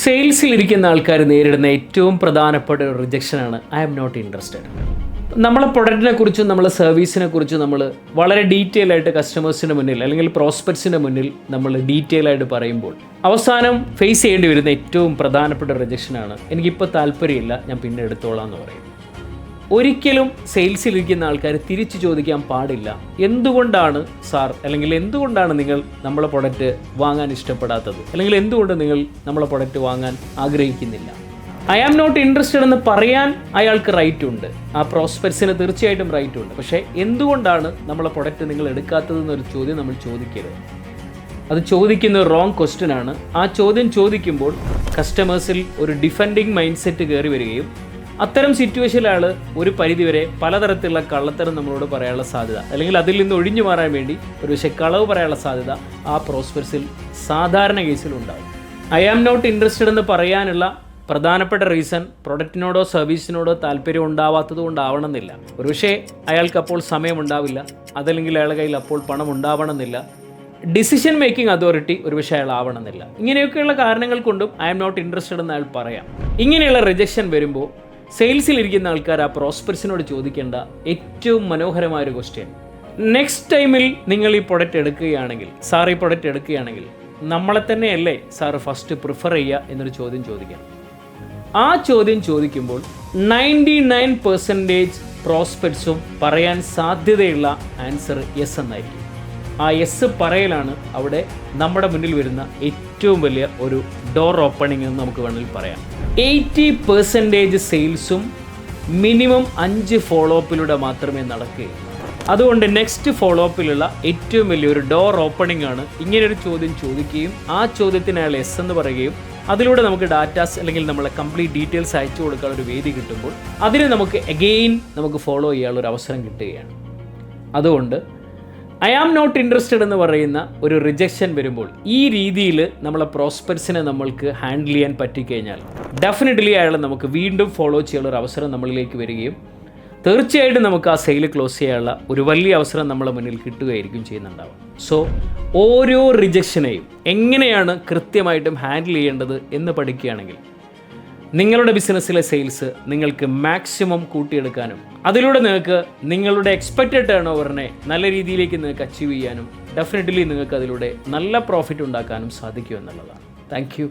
സെയിൽസിലിരിക്കുന്ന ആൾക്കാർ നേരിടുന്ന ഏറ്റവും പ്രധാനപ്പെട്ട ഒരു റിജക്ഷനാണ് ഐ ആം നോട്ട് ഇൻട്രസ്റ്റഡ്. നമ്മളെ പ്രൊഡക്റ്റിനെ കുറിച്ചും നമ്മളെ സർവീസിനെ കുറിച്ചും നമ്മൾ വളരെ ഡീറ്റെയിൽ ആയിട്ട് കസ്റ്റമേഴ്സിൻ്റെ മുന്നിൽ അല്ലെങ്കിൽ പ്രോസ്പെക്ട്സിൻ്റെ മുന്നിൽ നമ്മൾ ഡീറ്റെയിൽ ആയിട്ട് പറയുമ്പോൾ അവസാനം ഫേസ് ചെയ്യേണ്ടി വരുന്ന ഏറ്റവും പ്രധാനപ്പെട്ട റിജക്ഷനാണ് എനിക്കിപ്പോൾ താല്പര്യമില്ല, ഞാൻ പിന്നെ എടുത്തോളാം എന്ന് പറയും. ഒരിക്കലും സെയിൽസിലിരിക്കുന്ന ആൾക്കാർ തിരിച്ചു ചോദിക്കാൻ പാടില്ല, എന്തുകൊണ്ടാണ് സാർ, അല്ലെങ്കിൽ എന്തുകൊണ്ടാണ് നിങ്ങൾ നമ്മളെ പ്രൊഡക്റ്റ് വാങ്ങാൻ ഇഷ്ടപ്പെടാത്തത്, അല്ലെങ്കിൽ എന്തുകൊണ്ട് നിങ്ങൾ നമ്മളെ പ്രൊഡക്റ്റ് വാങ്ങാൻ ആഗ്രഹിക്കുന്നില്ല. ഐ ആം നോട്ട് ഇൻട്രസ്റ്റഡ് എന്ന് പറയാൻ അയാൾക്ക് റൈറ്റ് ഉണ്ട്, ആ പ്രോസ്പെക്ട്സിന് തീർച്ചയായിട്ടും റൈറ്റ് ഉണ്ട്. പക്ഷേ എന്തുകൊണ്ടാണ് നമ്മളെ പ്രൊഡക്റ്റ് നിങ്ങൾ എടുക്കാത്തതെന്നൊരു ചോദ്യം നമ്മൾ ചോദിക്കരുത്. അത് ചോദിക്കുന്ന ഒരു റോങ് ക്വസ്റ്റ്യൻ ആണ്. ആ ചോദ്യം ചോദിക്കുമ്പോൾ കസ്റ്റമേഴ്സിൽ ഒരു ഡിഫെൻഡിങ് മൈൻഡ് സെറ്റ് കയറി വരികയും അത്തരം സിറ്റുവേഷനിൽ ആൾ ഒരു പരിധിവരെ പലതരത്തിലുള്ള കള്ളത്തരം നമ്മളോട് പറയാനുള്ള സാധ്യത, അല്ലെങ്കിൽ അതിൽ നിന്ന് ഒഴിഞ്ഞു മാറാൻ വേണ്ടി ഒരു പക്ഷേ കളവ് പറയാനുള്ള സാധ്യത ആ പ്രോസ്പെക്ട്സിൽ സാധാരണ കേസിലുണ്ടാകും. ഐ ആം നോട്ട് ഇൻട്രസ്റ്റഡ് എന്ന് പറയാനുള്ള പ്രധാനപ്പെട്ട റീസൺ പ്രൊഡക്റ്റിനോടോ സർവീസിനോടോ താല്പര്യം ഉണ്ടാവാത്തത് കൊണ്ടാവണമെന്നില്ല. ഒരുപക്ഷേ അയാൾക്ക് അപ്പോൾ സമയമുണ്ടാവില്ല, അതല്ലെങ്കിൽ അയാളുടെ കയ്യിൽ അപ്പോൾ പണം ഉണ്ടാവണമെന്നില്ല, ഡിസിഷൻ മേക്കിംഗ് അതോറിറ്റി ഒരുപക്ഷെ അയാൾ ആവണമെന്നില്ല. ഇങ്ങനെയൊക്കെയുള്ള കാരണങ്ങൾ കൊണ്ടും ഐ ആം നോട്ട് ഇൻട്രസ്റ്റഡ് എന്ന് അയാൾ പറയാം. ഇങ്ങനെയുള്ള റിജക്ഷൻ വരുമ്പോൾ സെയിൽസിലിരിക്കുന്ന ആൾക്കാർ ആ പ്രോസ്പെക്ട്സിനോട് ചോദിക്കേണ്ട ഏറ്റവും മനോഹരമായൊരു ക്വസ്റ്റ്യൻ, നെക്സ്റ്റ് ടൈമിൽ നിങ്ങൾ ഈ പ്രൊഡക്റ്റ് എടുക്കുകയാണെങ്കിൽ, സാർ ഈ പ്രൊഡക്റ്റ് എടുക്കുകയാണെങ്കിൽ നമ്മളെ തന്നെയല്ലേ സാർ ഫസ്റ്റ് പ്രിഫർ ചെയ്യുക എന്നൊരു ചോദ്യം ചോദിക്കണം. ആ ചോദ്യം ചോദിക്കുമ്പോൾ 99% പ്രോസ്പെക്ട്സും പറയാൻ സാധ്യതയുള്ള ആൻസർ യെസ് എന്നായിരിക്കും. ആ യെസ് പറയലാണ് അവിടെ നമ്മുടെ മുന്നിൽ വരുന്ന ഏറ്റവും വലിയ ഒരു ഡോർ ഓപ്പണിംഗ് എന്ന് നമുക്ക് വേണമെങ്കിൽ പറയാം. 80% സെയിൽസും മിനിമം 5 ഫോളോ അപ്പിലൂടെ മാത്രമേ നടക്കുകയുള്ളൂ. അതുകൊണ്ട് നെക്സ്റ്റ് ഫോളോ അപ്പിലുള്ള ഏറ്റവും വലിയൊരു ഡോർ ഓപ്പണിംഗ് ആണ് ഇങ്ങനൊരു ചോദ്യം ചോദിക്കുകയും ആ ചോദ്യത്തിന് അയാൾ എസ് എന്ന് പറയുകയും അതിലൂടെ നമുക്ക് ഡാറ്റാസ് അല്ലെങ്കിൽ നമ്മളെ കംപ്ലീറ്റ് ഡീറ്റെയിൽസ് അയച്ചു കൊടുക്കാനുള്ള ഒരു വേദി കിട്ടുമ്പോൾ അതിനെ നമുക്ക് അഗെയിൻ നമുക്ക് ഫോളോ ചെയ്യാനുള്ളൊരു അവസരം കിട്ടുകയാണ്. അതുകൊണ്ട് ഐ ആം നോട്ട് ഇൻട്രസ്റ്റഡ് എന്ന് പറയുന്ന ഒരു റിജക്ഷൻ വരുമ്പോൾ ഈ രീതിയിൽ നമ്മളെ പ്രോസ്പെക്ട്സിനെ നമ്മൾക്ക് ഹാൻഡിൽ ചെയ്യാൻ പറ്റിക്കഴിഞ്ഞാൽ ഡെഫിനറ്റ്ലി അയാളെ നമുക്ക് വീണ്ടും ഫോളോ ചെയ്യാനുള്ള ഒരു അവസരം നമ്മളിലേക്ക് വരികയും തീർച്ചയായിട്ടും നമുക്ക് ആ സെയിൽ ക്ലോസ് ചെയ്യാനുള്ള ഒരു വലിയ അവസരം നമ്മളെ മുന്നിൽ കിട്ടുകയായിരിക്കും ചെയ്യുന്നുണ്ടാവും. സോ ഓരോ റിജക്ഷനെയും എങ്ങനെയാണ് കൃത്യമായിട്ടും ഹാൻഡിൽ ചെയ്യേണ്ടത് എന്ന് പഠിക്കുകയാണെങ്കിൽ നിങ്ങളുടെ ബിസിനസ്സിലെ സെയിൽസ് നിങ്ങൾക്ക് മാക്സിമം കൂട്ടിയെടുക്കാനും അതിലൂടെ നിങ്ങൾക്ക് നിങ്ങളുടെ എക്സ്പെക്റ്റഡ് ടേൺ ഓവറിനെ നല്ല രീതിയിലേക്ക് നിങ്ങൾക്ക് അച്ചീവ് ചെയ്യാനും ഡെഫിനറ്റ്ലി നിങ്ങൾക്ക് അതിലൂടെ നല്ല പ്രോഫിറ്റ് ഉണ്ടാക്കാനും സാധിക്കും എന്നുള്ളതാണ്. Thank you.